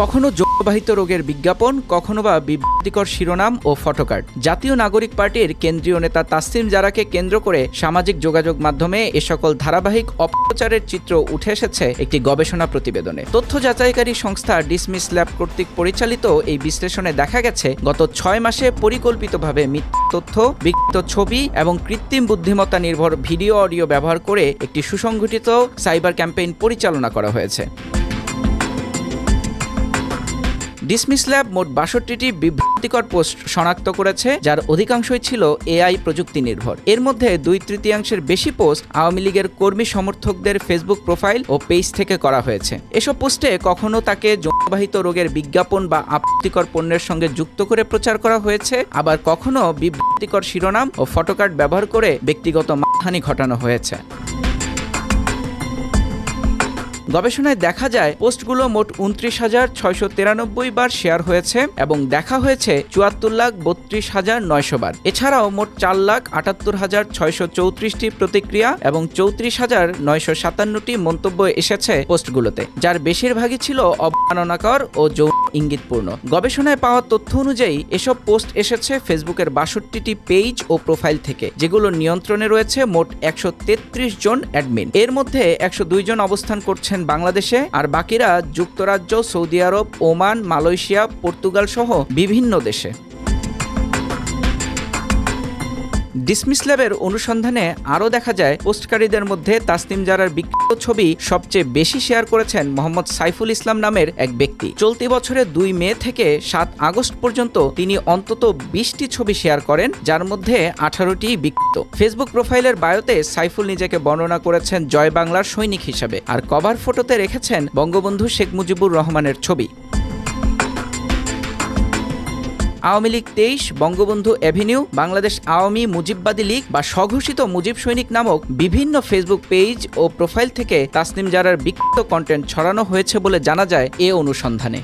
কখনো যৌনবাহিত রোগের বিজ্ঞাপন, কখনো বা বিভ্রান্তিকর শিরোনাম ও ফটোকার্ড। জাতীয় নাগরিক পার্টির কেন্দ্রীয় নেতা তাসনিম জারাকে কেন্দ্র করে সামাজিক যোগাযোগ মাধ্যমে এ সকল ধারাবাহিক অপপ্রচারের চিত্র উঠে এসেছে একটি গবেষণা প্রতিবেদনে। তথ্য যাচাইকারী সংস্থা ডিসমিস ল্যাব কর্তৃক পরিচালিত এই বিশ্লেষণে দেখা গেছে গত 6 মাসে পরিকল্পিতভাবে মিথ্যা তথ্য, বিকৃত ছবি এবং কৃত্রিম বুদ্ধিমত্তা নির্ভর ভিডিও অডিও ব্যবহার করে একটি সুসংগঠিত সাইবার ক্যাম্পেইন পরিচালনা করা হয়েছে। ডিসমিস ল্যাব মোট 62টি বিভ্রান্তিকর পোস্ট শনাক্ত করেছে, যার অধিকাংশই ছিল এআই প্রযুক্তি নির্ভর। এর মধ্যে 2/3 বেশি পোস্ট আওয়ামী লীগের কর্মী সমর্থকদের ফেসবুক প্রোফাইল ও পেজ থেকে করা হয়েছে। এসব পোস্টে কখনো তাকে যৌনবাহিত রোগের বিজ্ঞাপন বা আপত্তিকর পণ্যের সঙ্গে যুক্ত করে প্রচার করা হয়েছে, আবার কখনো বিভ্রান্তিকর শিরোনাম ও ফটোকার্ড ব্যবহার করে ব্যক্তিগত মানহানি ঘটানো হয়েছে। গবেষণায় দেখা যায় পোস্টগুলো মোট 29,693 বার শেয়ার হয়েছে এবং দেখা হয়েছে 74,32,900 বার। এছাড়াও মোট 4,78,634টি প্রতিক্রিয়া এবং 34,957টি মন্তব্য এসেছে পোস্টগুলোতে, যার বেশিরভাগই ছিল অবমাননাকর ও যৌন ইঙ্গিতপূর্ণ। গবেষণায় পাওয়া তথ্য অনুযায়ী এসব পোস্ট এসেছে ফেসবুকের 62টি পেজ ও প্রোফাইল থেকে, যেগুলো নিয়ন্ত্রণে রয়েছে মোট 133 জন অ্যাডমিন। এর মধ্যে 102 জন অবস্থান করছেন বাংলাদেশে, আর বাকিরা যুক্তরাজ্য, সৌদি আরব, ওমান, মালয়েশিয়া, পর্তুগাল সহ বিভিন্ন দেশে। ডিসমিস ল্যাবের অনুসন্ধানে আরও দেখা যায় পোস্টকারীদের মধ্যে তাসনিম জারার বিকৃত ছবি সবচেয়ে বেশি শেয়ার করেছেন মোহাম্মদ সাইফুল ইসলাম নামের এক ব্যক্তি। চলতি বছরের 2 মে থেকে 7 আগস্ট পর্যন্ত তিনি অন্তত 20টি ছবি শেয়ার করেন, যার মধ্যে 18টি বিকৃত। ফেসবুক প্রোফাইলের বায়োতে সাইফুল নিজেকে বর্ণনা করেছেন জয় বাংলার সৈনিক হিসাবে, আর কভার ফটোতে রেখেছেন বঙ্গবন্ধু শেখ মুজিবুর রহমানের ছবি। আওয়ামী লীগ 23, বঙ্গবন্ধু অ্যাভিনিউ, বাংলাদেশ আওয়ামী মুজিববাদী লীগ বা স্বঘোষিত মুজিব সৈনিক নামক বিভিন্ন ফেসবুক পেজ ও প্রোফাইল থেকে তাসনিম জারার বিকৃত কন্টেন্ট ছড়ানো হয়েছে বলে জানা যায় এ অনুসন্ধানে।